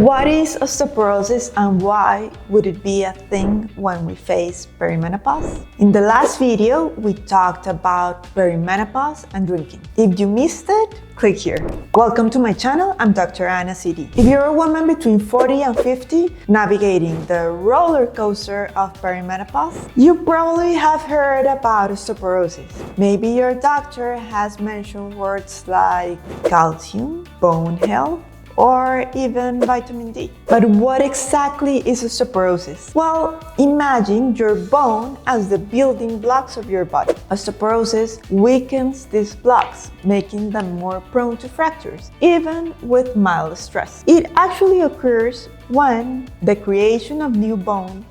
What is osteoporosis and why would it be a thing when we face perimenopause? In the last video, we talked about perimenopause and drinking. If you missed it, click here. Welcome to my channel, I'm Dr. Anna CD. If you're a woman between 40 and 50 navigating the roller coaster of perimenopause, you probably have heard about osteoporosis. Maybe your doctor has mentioned words like calcium, bone health, or even vitamin D. But what exactly is osteoporosis? Well, imagine your bone as the building blocks of your body. Osteoporosis weakens these blocks, making them more prone to fractures, even with mild stress. It actually occurs when the creation of new bone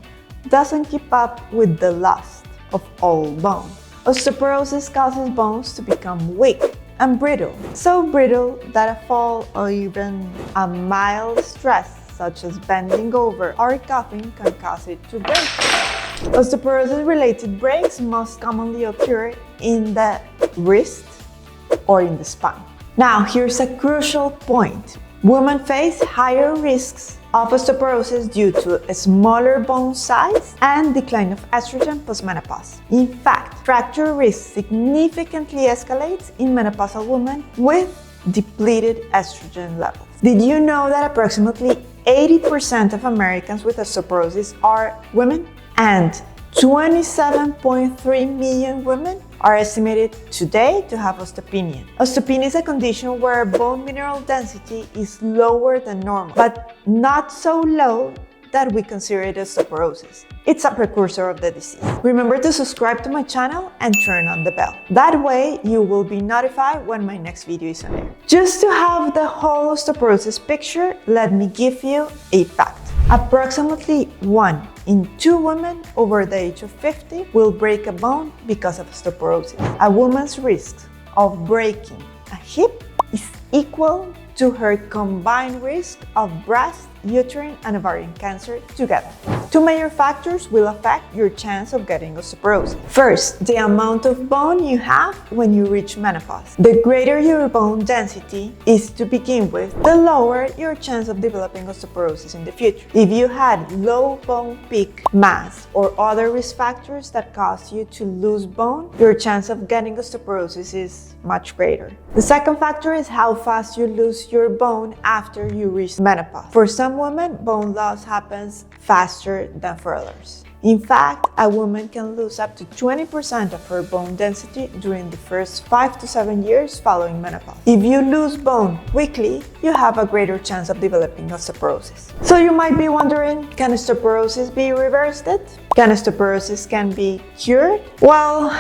doesn't keep up with the loss of old bone. Osteoporosis causes bones to become weak and brittle, so brittle that a fall or even a mild stress such as bending over or coughing can cause it to break. Osteoporosis-related breaks most commonly occur in the wrist or in the spine. Now, here's a crucial point. Women face higher risks of osteoporosis due to a smaller bone size and decline of estrogen postmenopause. In fact, fracture risk significantly escalates in menopausal women with depleted estrogen levels. Did you know that approximately 80% of Americans with osteoporosis are women? And 27.3 million women are estimated today to have osteopenia. Osteopenia is a condition where bone mineral density is lower than normal, but not so low that we consider it osteoporosis. It's a precursor of the disease. Remember to subscribe to my channel and turn on the bell. That way you will be notified when my next video is on air. Just to have the whole osteoporosis picture, let me give you a fact. Approximately 1 in 2 women over the age of 50 will break a bone because of osteoporosis. A woman's risk of breaking a hip is equal to her combined risk of breast, uterine, and ovarian cancer together. 2 major factors will affect your chance of getting osteoporosis. First, the amount of bone you have when you reach menopause. The greater your bone density is to begin with, the lower your chance of developing osteoporosis in the future. If you had low bone peak mass or other risk factors that cause you to lose bone, your chance of getting osteoporosis is much greater. The second factor is how fast you lose your bone after you reach menopause. For some women, bone loss happens faster than for others. In fact, a woman can lose up to 20% of her bone density during the first 5 to 7 years following menopause. If you lose bone quickly, you have a greater chance of developing osteoporosis. So you might be wondering, can osteoporosis be reversed? Can osteoporosis be cured? Well,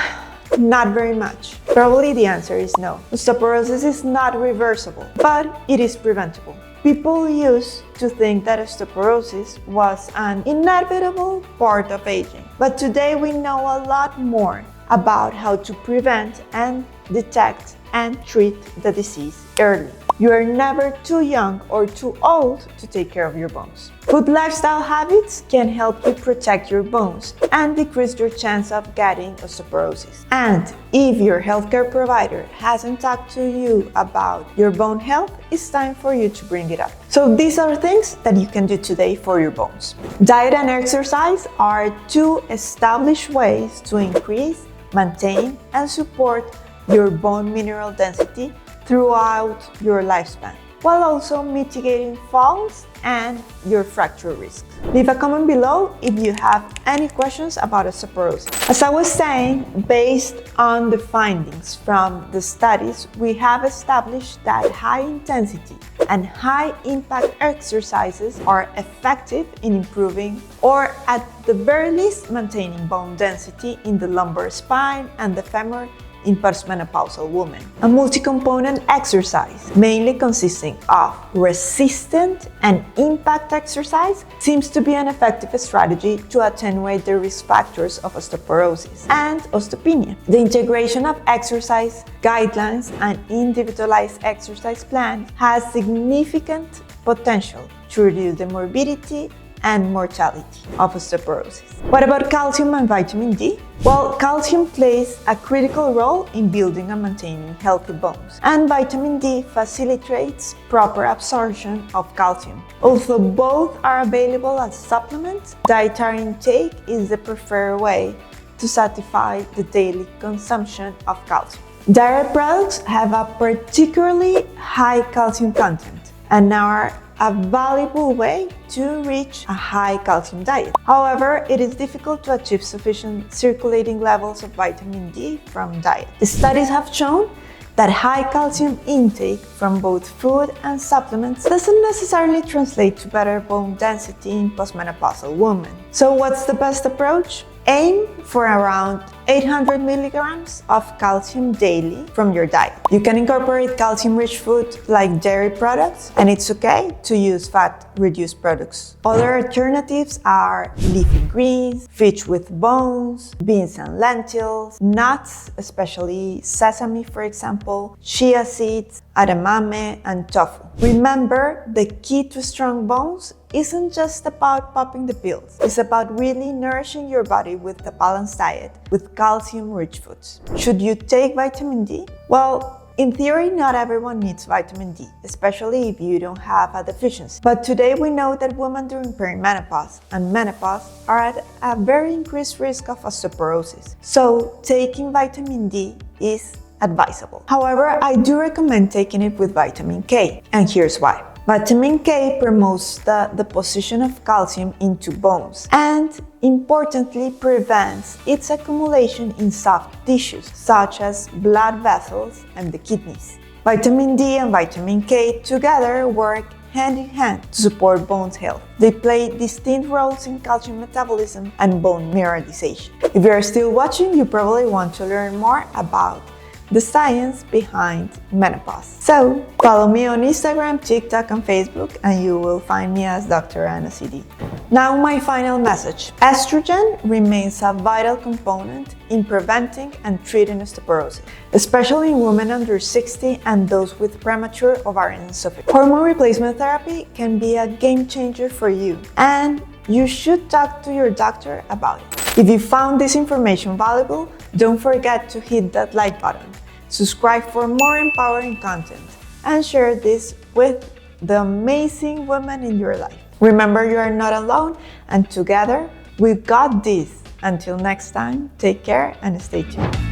not very much. Probably the answer is no. Osteoporosis is not reversible, but it is preventable. People used to think that osteoporosis was an inevitable part of aging, but today we know a lot more about how to prevent and detect and treat the disease early. You are never too young or too old to take care of your bones. Good lifestyle habits can help you protect your bones and decrease your chance of getting osteoporosis. And if your healthcare provider hasn't talked to you about your bone health, it's time for you to bring it up. So these are things that you can do today for your bones. Diet and exercise are 2 established ways to increase, maintain, and support your bone mineral density throughout your lifespan, while also mitigating falls and your fracture risk. Leave a comment below if you have any questions about osteoporosis. As I was saying, based on the findings from the studies, we have established that high intensity and high impact exercises are effective in improving or at the very least maintaining bone density in the lumbar spine and the femur in postmenopausal women. A multi-component exercise, mainly consisting of resistant and impact exercise, seems to be an effective strategy to attenuate the risk factors of osteoporosis and osteopenia. The integration of exercise guidelines and individualized exercise plans has significant potential to reduce the morbidity and mortality of osteoporosis. What about calcium and vitamin D? Well, calcium plays a critical role in building and maintaining healthy bones, and vitamin D facilitates proper absorption of calcium. Although both are available as supplements, dietary intake is the preferred way to satisfy the daily consumption of calcium. Dairy products have a particularly high calcium content and are a valuable way to reach a high calcium diet. However, it is difficult to achieve sufficient circulating levels of vitamin D from diet. Studies have shown that high calcium intake from both food and supplements doesn't necessarily translate to better bone density in postmenopausal women. So what's the best approach? Aim for around 800 milligrams of calcium daily from your diet. You can incorporate calcium-rich food like dairy products, and it's okay to use fat-reduced products. Other alternatives are leafy greens, fish with bones, beans and lentils, nuts, especially sesame, for example, chia seeds, edamame, and tofu. Remember, the key to strong bones isn't just about popping the pills. It's about really nourishing your body with a balanced diet with calcium-rich foods. Should you take vitamin D? Well, in theory, not everyone needs vitamin D, especially if you don't have a deficiency. But today we know that women during perimenopause and menopause are at a very increased risk of osteoporosis. So taking vitamin D is advisable. However, I do recommend taking it with vitamin K, and here's why. Vitamin K promotes the deposition of calcium into bones and, importantly, prevents its accumulation in soft tissues, such as blood vessels and the kidneys. Vitamin D and vitamin K together work hand in hand to support bones health. They play distinct roles in calcium metabolism and bone mineralization. If you are still watching, you probably want to learn more about the science behind menopause. So follow me on Instagram, TikTok, and Facebook, and you will find me as Dr. Anna CD. Now my final message. Estrogen remains a vital component in preventing and treating osteoporosis, especially in women under 60 and those with premature ovarian insufficiency. Hormone replacement therapy can be a game changer for you, and you should talk to your doctor about it. If you found this information valuable, don't forget to hit that like button, subscribe for more empowering content, and share this with the amazing women in your life. Remember, you are not alone, and together we've got this. Until next time, take care and stay tuned.